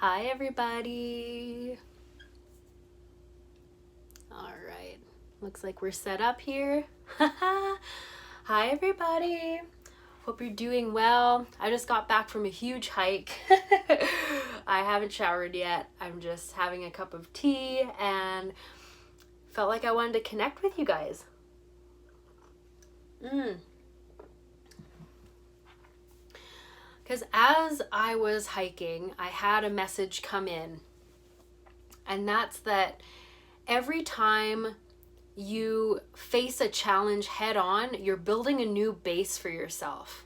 Hi, everybody. All right. Looks like we're set up here. Hi, everybody. Hope you're doing well. I just got back from a huge hike. I haven't showered yet. I'm just having a cup of tea and felt like I wanted to connect with you guys. Because as I was hiking, I had a message come in, and that's that every time you face a challenge head on, you're building a new base for yourself.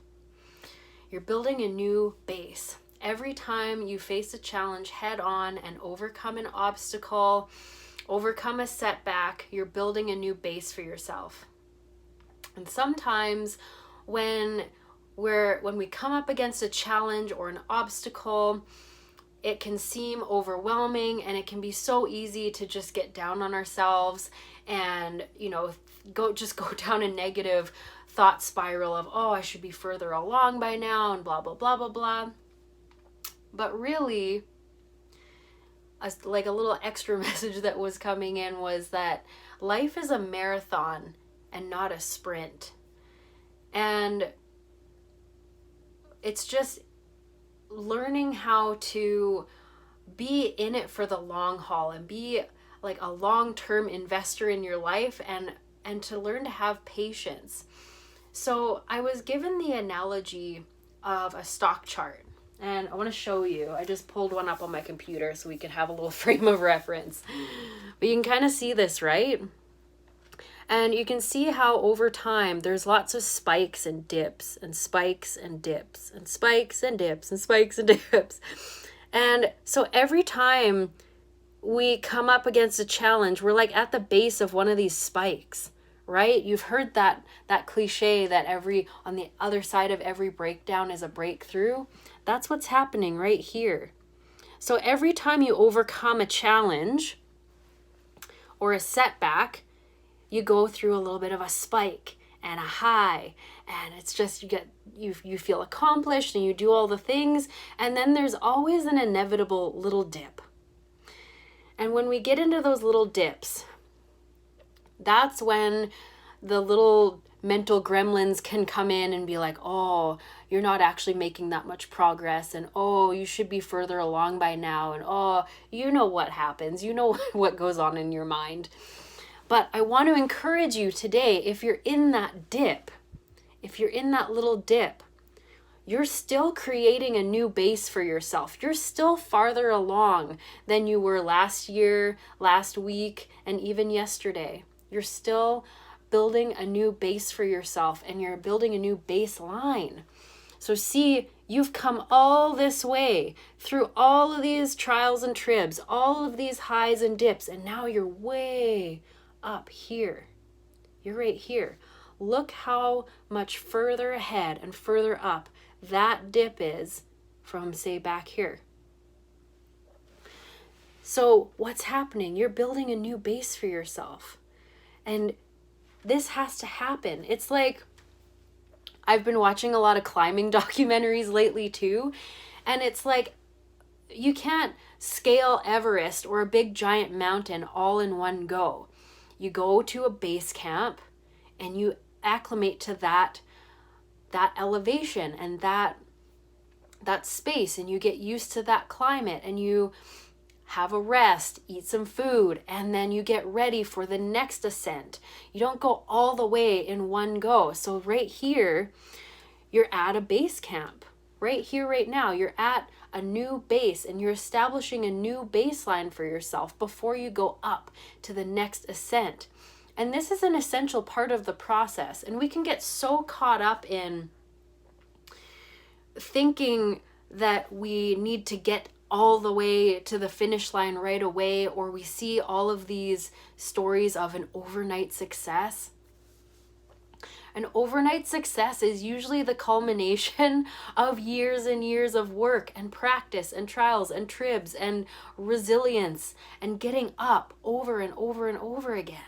You're building a new base. Every time you face a challenge head on and overcome an obstacle, overcome a setback, you're building a new base for yourself. And sometimes when we come up against a challenge or an obstacle, it can seem overwhelming and it can be so easy to just get down on ourselves and go down a negative thought spiral of, oh, I should be further along by now and blah blah blah blah blah. But really, like a little extra message that was coming in was that life is a marathon and not a sprint. And it's just learning how to be in it for the long haul and be like a long-term investor in your life and to learn to have patience. So I was given the analogy of a stock chart, and I want to show you. I just pulled one up on my computer so we could have a little frame of reference. But you can kind of see this, right? And you can see how over time there's lots of spikes and dips and spikes and dips and spikes and dips and spikes and dips. And so every time we come up against a challenge, we're like at the base of one of these spikes, right? You've heard that cliche that on the other side of every breakdown is a breakthrough. That's what's happening right here. So every time you overcome a challenge or a setback, you go through a little bit of a spike and a high, and it's just you feel accomplished and you do all the things, and then there's always an inevitable little dip. And when we get into those little dips, that's when the little mental gremlins can come in and be like, oh, you're not actually making that much progress, and oh, you should be further along by now, and oh, you know what happens, you know what goes on in your mind. But I want to encourage you today, if you're in that dip, if you're in that little dip, you're still creating a new base for yourself. You're still farther along than you were last year, last week, and even yesterday. You're still building a new base for yourself, and you're building a new baseline. So see, you've come all this way through all of these trials and tribs, all of these highs and dips, and now you're way up here. You're right here. Look how much further ahead and further up that dip is from, say, back here. So what's happening? You're building a new base for yourself. And this has to happen. It's like, I've been watching a lot of climbing documentaries lately too. And it's like, you can't scale Everest or a big giant mountain all in one go. You go to a base camp and you acclimate to that elevation and that space, and you get used to that climate, and you have a rest, eat some food, and then you get ready for the next ascent. You don't go all the way in one go. So right here, you're at a base camp. Right here, right now, you're at a new base, and you're establishing a new baseline for yourself before you go up to the next ascent. And this is an essential part of the process. And we can get so caught up in thinking that we need to get all the way to the finish line right away, or we see all of these stories of an overnight success. An overnight success is usually the culmination of years and years of work and practice and trials and tribs and resilience and getting up over and over and over again.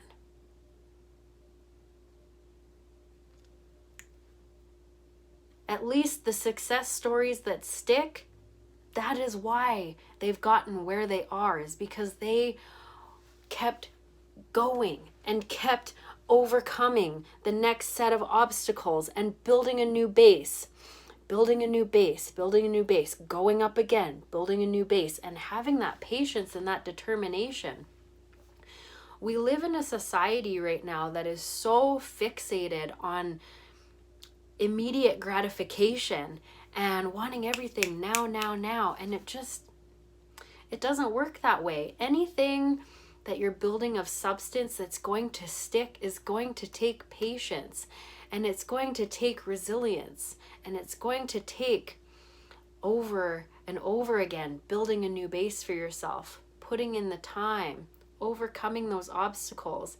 At least the success stories that stick, that is why they've gotten where they are, is because they kept going and kept overcoming the next set of obstacles and building a new base, building a new base, building a new base, going up again, building a new base, and having that patience and that determination. We live in a society right now that is so fixated on immediate gratification and wanting everything now. And it doesn't work that way. Anything that you're building of substance that's going to stick is going to take patience, and it's going to take resilience, and it's going to take over and over again building a new base for yourself, putting in the time, overcoming those obstacles,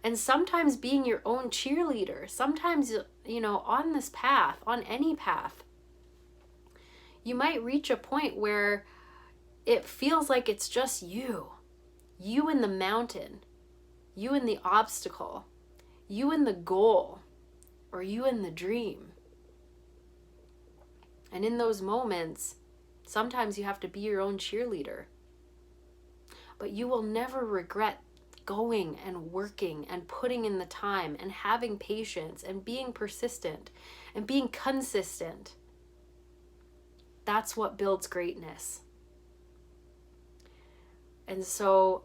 and sometimes being your own cheerleader. Sometimes, on this path, on any path, you might reach a point where it feels like it's just you in the mountain, you in the obstacle, you in the goal, or you in the dream. And in those moments, sometimes you have to be your own cheerleader. But you will never regret going and working and putting in the time and having patience and being persistent and being consistent. That's what builds greatness. And so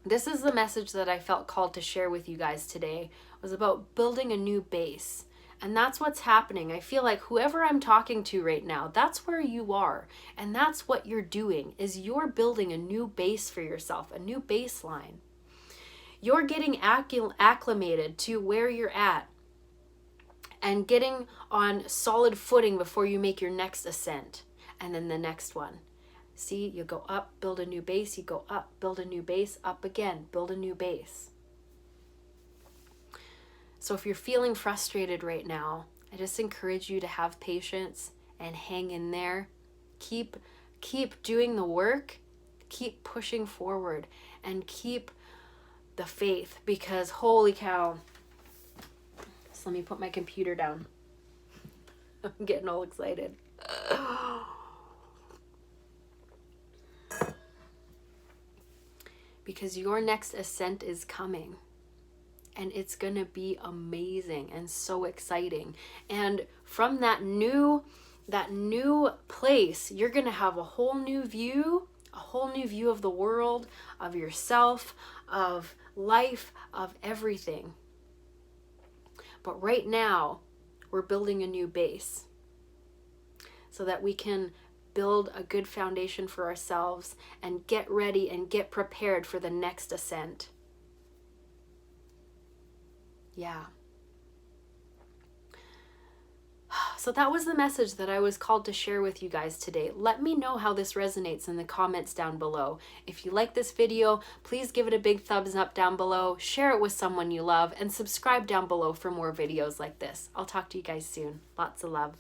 this is the message that I felt called to share with you guys today, was about building a new base. And that's what's happening. I feel like whoever I'm talking to right now, that's where you are. And that's what you're doing, is you're building a new base for yourself, a new baseline. You're getting acclimated to where you're at and getting on solid footing before you make your next ascent. And then the next one. See, you go up, build a new base, you go up, build a new base, up again, build a new base. So if you're feeling frustrated right now, I just encourage you to have patience and hang in there. Keep doing the work, keep pushing forward, and keep the faith, because holy cow. So let me put my computer down. I'm getting all excited. Because your next ascent is coming, and it's going to be amazing and so exciting. And from that new place, you're going to have a whole new view of the world, of yourself, of life, of everything. But right now, we're building a new base so that we can build a good foundation for ourselves and get ready and get prepared for the next ascent. Yeah. So that was the message that I was called to share with you guys today. Let me know how this resonates in the comments down below. If you like this video, please give it a big thumbs up down below, share it with someone you love, and subscribe down below for more videos like this. I'll talk to you guys soon. Lots of love.